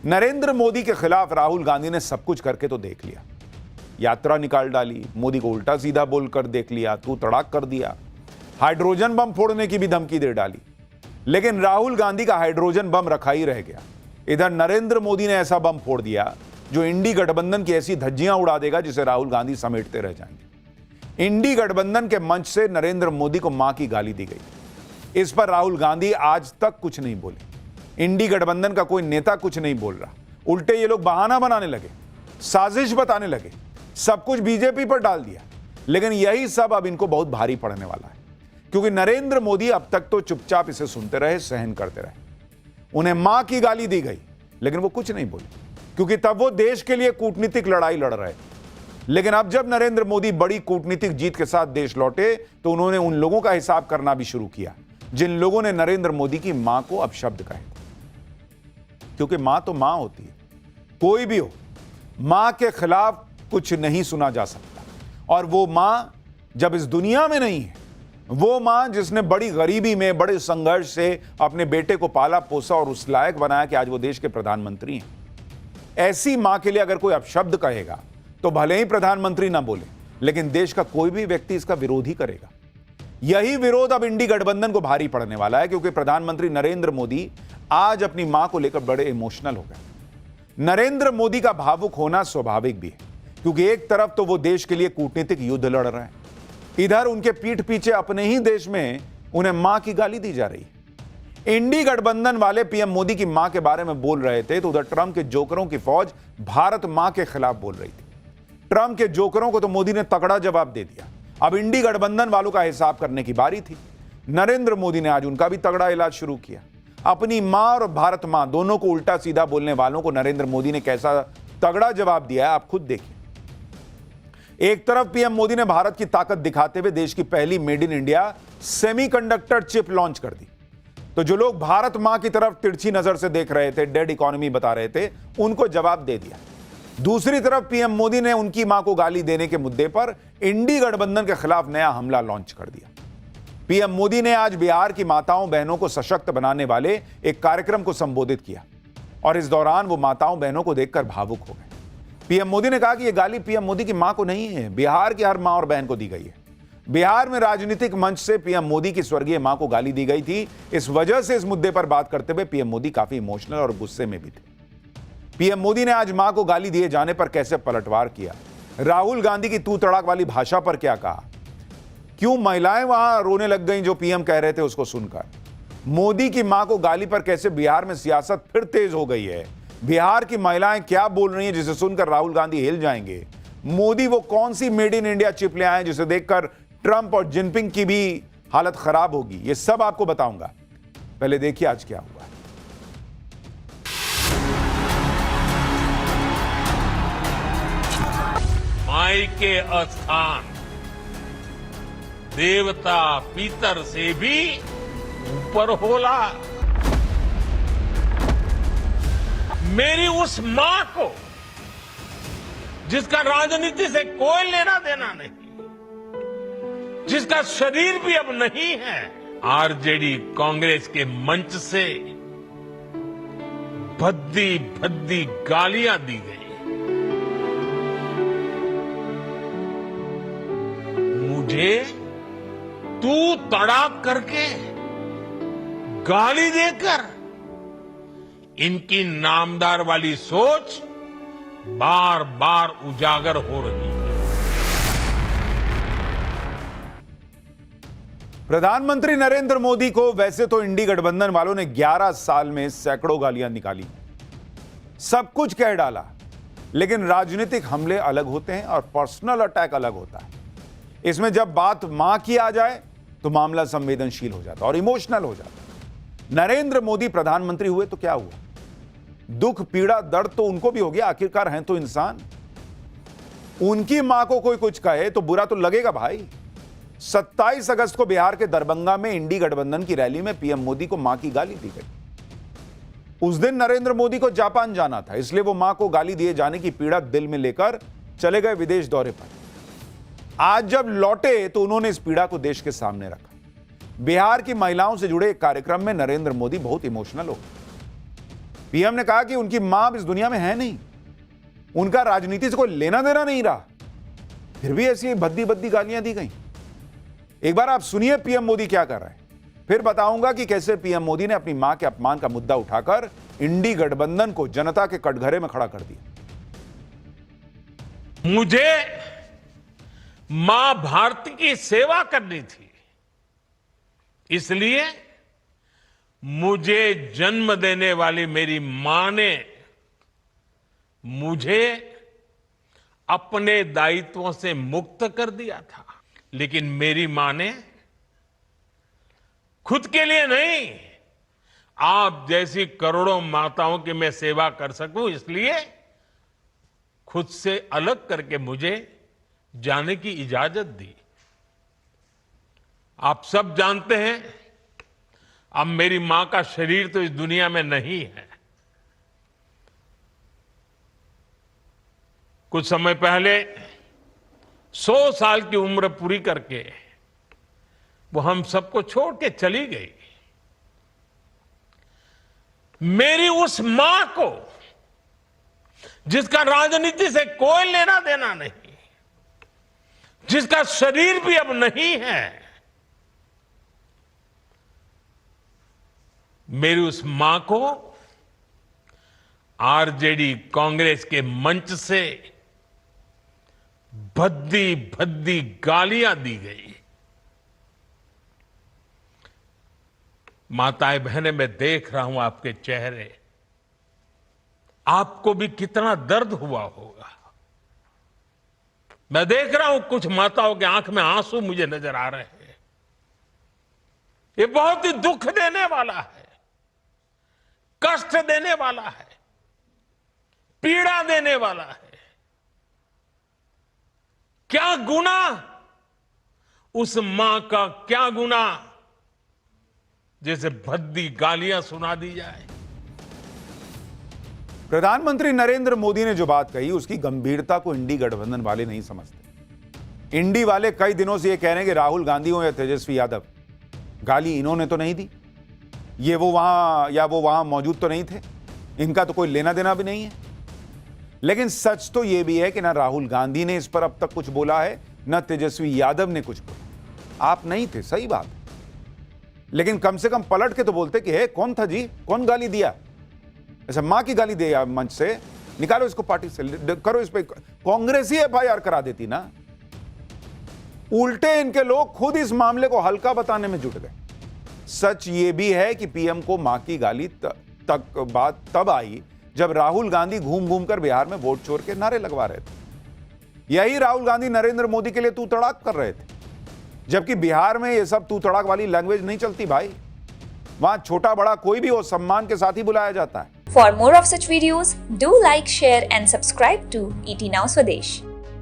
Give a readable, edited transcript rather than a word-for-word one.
नरेंद्र मोदी के खिलाफ राहुल गांधी ने सब कुछ करके तो देख लिया। यात्रा निकाल डाली, मोदी को उल्टा सीधा बोलकर देख लिया, तू तड़ाक कर दिया, हाइड्रोजन बम फोड़ने की भी धमकी दे डाली। लेकिन राहुल गांधी का हाइड्रोजन बम रखा ही रह गया। इधर नरेंद्र मोदी ने ऐसा बम फोड़ दिया जो इंडी गठबंधन की ऐसी धज्जियां उड़ा देगा जिसे राहुल गांधी समेटते रह जाएंगे। इंडी गठबंधन के मंच से नरेंद्र मोदी को मां की गाली दी गई। इस पर राहुल गांधी आज तक कुछ नहीं बोले। इंडी गठबंधन का कोई नेता कुछ नहीं बोल रहा। उल्टे ये लोग बहाना बनाने लगे, साजिश बताने लगे, सब कुछ बीजेपी पर डाल दिया। लेकिन यही सब अब इनको बहुत भारी पड़ने वाला है, क्योंकि नरेंद्र मोदी अब तक तो चुपचाप इसे सुनते रहे, सहन करते रहे। उन्हें मां की गाली दी गई लेकिन वो कुछ नहीं बोले, क्योंकि तब वो देश के लिए कूटनीतिक लड़ाई लड़ रहे थे। लेकिन अब जब नरेंद्र मोदी बड़ी कूटनीतिक जीत के साथ देश लौटे तो उन्होंने उन लोगों का हिसाब करना भी शुरू किया जिन लोगों ने नरेंद्र मोदी की मां को अपशब्द कहे। क्योंकि मां तो मां होती है, कोई भी हो, मां के खिलाफ कुछ नहीं सुना जा सकता। और वो मां जब इस दुनिया में नहीं है, वो मां जिसने बड़ी गरीबी में, बड़े संघर्ष से अपने बेटे को पाला पोसा और उस लायक बनाया कि आज वो देश के प्रधानमंत्री हैं, ऐसी मां के लिए अगर कोई अपशब्द कहेगा तो भले ही प्रधानमंत्री ना बोले, लेकिन देश का कोई भी व्यक्ति इसका विरोध ही करेगा। यही विरोध अब इंडी गठबंधन को भारी पड़ने वाला है, क्योंकि प्रधानमंत्री नरेंद्र मोदी आज अपनी मां को लेकर बड़े इमोशनल हो गए। नरेंद्र मोदी का भावुक होना स्वाभाविक भी है, क्योंकि एक तरफ तो वो देश के लिए कूटनीतिक युद्ध लड़ रहे हैं, इधर उनके पीठ पीछे अपने ही देश में उन्हें मां की गाली दी जा रही है। इंडी गठबंधन वाले पीएम मोदी की मां के बारे में बोल रहे थे तो उधर ट्रंप के जोकरों की फौज भारत मां के खिलाफ बोल रही थी। ट्रंप के जोकरों को तो मोदी ने तगड़ा जवाब दे दिया। अब इंडी गठबंधन वालों का हिसाब करने की बारी थी। नरेंद्र मोदी ने आज उनका भी तगड़ा इलाज शुरू किया। अपनी मां और भारत मां दोनों को उल्टा सीधा बोलने वालों को नरेंद्र मोदी ने कैसा तगड़ा जवाब दिया है, आप खुद देखिए। एक तरफ पीएम मोदी ने भारत की ताकत दिखाते हुए देश की पहली made in India semiconductor chip launch कर दी, तो जो लोग भारत मां की तरफ तिरछी नजर से देख रहे थे, डेड इकोनॉमी बता रहे थे, उनको जवाब दे दिया। दूसरी तरफ पीएम मोदी ने उनकी मां को गाली देने के मुद्दे पर इंडी गठबंधन के खिलाफ नया हमला लॉन्च कर दिया। पीएम मोदी ने आज बिहार की माताओं बहनों को सशक्त बनाने वाले एक कार्यक्रम को संबोधित किया और इस दौरान वो माताओं बहनों को देखकर भावुक हो गए। पीएम मोदी ने कहा कि यह गाली पीएम मोदी की मां को नहीं है, बिहार की हर मां और बहन को दी गई है। बिहार में राजनीतिक मंच से पीएम मोदी की स्वर्गीय मां को गाली दी गई थी। इस वजह से इस मुद्दे पर बात करते हुए पीएम मोदी काफी इमोशनल और गुस्से में भी थे। पीएम मोदी ने आज मां को गाली दिए जाने पर कैसे पलटवार किया, राहुल गांधी की तू तड़ाक वाली भाषा पर क्या कहा, क्यों महिलाएं वहां रोने लग गईं जो पीएम कह रहे थे उसको सुनकर, मोदी की मां को गाली पर कैसे बिहार में सियासत फिर तेज हो गई है, बिहार की महिलाएं क्या बोल रही हैं जिसे सुनकर राहुल गांधी हिल जाएंगे, मोदी वो कौन सी मेड इन इंडिया चिप ले आए जिसे देखकर ट्रंप और जिनपिंग की भी हालत खराब होगी, ये सब आपको बताऊंगा। पहले देखिए आज क्या हुआ। माई के स्थान देवता पितर से भी ऊपर होला। मेरी उस मां को जिसका राजनीति से कोई लेना देना नहीं, जिसका शरीर भी अब नहीं है, आरजेडी कांग्रेस के मंच से भद्दी भद्दी गालियां दी गई। मुझे तू तड़ाक करके गाली देकर इनकी नामदार वाली सोच बार बार उजागर हो रही है। प्रधानमंत्री नरेंद्र मोदी को वैसे तो इंडी गठबंधन वालों ने 11 साल में सैकड़ों गालियां निकाली, सब कुछ कह डाला, लेकिन राजनीतिक हमले अलग होते हैं और पर्सनल अटैक अलग होता है। इसमें जब बात मां की आ जाए तो मामला संवेदनशील हो जाता और इमोशनल हो जाता। नरेंद्र मोदी प्रधानमंत्री हुए तो क्या हुआ, दुख पीड़ा दर्द तो उनको भी हो गया, आखिरकार हैं तो इंसान। उनकी मां को कोई कुछ कहे तो बुरा तो लगेगा भाई। 27 अगस्त को बिहार के दरभंगा में इंडी गठबंधन की रैली में पीएम मोदी को मां की गाली दी गई। उस दिन नरेंद्र मोदी को जापान जाना था, इसलिए वो मां को गाली दिए जाने की पीड़ा दिल में लेकर चले गए विदेश दौरे पर। आज जब लौटे तो उन्होंने इस पीड़ा को देश के सामने रखा। बिहार की महिलाओं से जुड़े एक कार्यक्रम में नरेंद्र मोदी बहुत इमोशनल हो गए। पीएम ने कहा कि उनकी मां अब इस दुनिया में है नहीं, उनका राजनीति से कोई लेना देना नहीं रहा, फिर भी ऐसी भद्दी भद्दी गालियां दी गई। एक बार आप सुनिए पीएम मोदी क्या कर रहे हैं, फिर बताऊंगा कि कैसे पीएम मोदी ने अपनी मां के अपमान का मुद्दा उठाकर इंडी गठबंधन को जनता के कटघरे में खड़ा कर दिया। मुझे मां भारती की सेवा करनी थी, इसलिए मुझे जन्म देने वाली मेरी मां ने मुझे अपने दायित्वों से मुक्त कर दिया था। लेकिन मेरी मां ने खुद के लिए नहीं, आप जैसी करोड़ों माताओं की मैं सेवा कर सकूं, इसलिए खुद से अलग करके मुझे जाने की इजाजत दी। आप सब जानते हैं, अब मेरी मां का शरीर तो इस दुनिया में नहीं है। कुछ समय पहले 100 साल की उम्र पूरी करके वो हम सबको छोड़ के चली गई। मेरी उस मां को, जिसका राजनीति से कोई लेना देना नहीं, जिसका शरीर भी अब नहीं है, मेरी उस मां को आरजेडी कांग्रेस के मंच से भद्दी भद्दी गालियां दी गई। माताएं बहनें, मैं देख रहा हूं आपके चेहरे, आपको भी कितना दर्द हुआ होगा। मैं देख रहा हूं कुछ माताओं के आंख में आंसू मुझे नजर आ रहे हैं। ये बहुत ही दुख देने वाला है, कष्ट देने वाला है, पीड़ा देने वाला है। क्या गुना, उस मां का क्या गुना जैसे भद्दी गालियां सुना दी जाए। प्रधानमंत्री नरेंद्र मोदी ने जो बात कही उसकी गंभीरता को इंडी गठबंधन वाले नहीं समझते। इंडी वाले कई दिनों से ये कह रहे हैं कि राहुल गांधी हो या तेजस्वी यादव, गाली इन्होंने तो नहीं दी, ये वो वहां मौजूद तो नहीं थे, इनका तो कोई लेना देना भी नहीं है। लेकिन सच तो यह भी है कि ना राहुल गांधी ने इस पर अब तक कुछ बोला है, ना तेजस्वी यादव ने कुछ बोला। आप नहीं थे, सही बात, लेकिन कम से कम पलट के तो बोलते कि हे कौन था जी, कौन गाली दिया, ऐसा मां की गाली दिया मंच से, निकालो इसको पार्टी से, करो इस पे, कांग्रेस ही एफआईआर करा देती ना। उल्टे इनके लोग खुद इस मामले को हल्का बताने में जुट गए। सच ये भी है कि पीएम को मां की गाली तक बात तब आई जब राहुल गांधी घूम घूम कर बिहार में वोट चोर के नारे लगवा रहे थे। यही राहुल गांधी नरेंद्र मोदी के लिए तू तड़ाक कर रहे थे, जबकि बिहार में ये सब तू तड़ाक वाली लैंग्वेज नहीं चलती भाई। वहां छोटा बड़ा कोई भी हो सम्मान के साथ ही बुलाया जाता है। For more of such videos, do like, share and subscribe to ET Now Swadesh.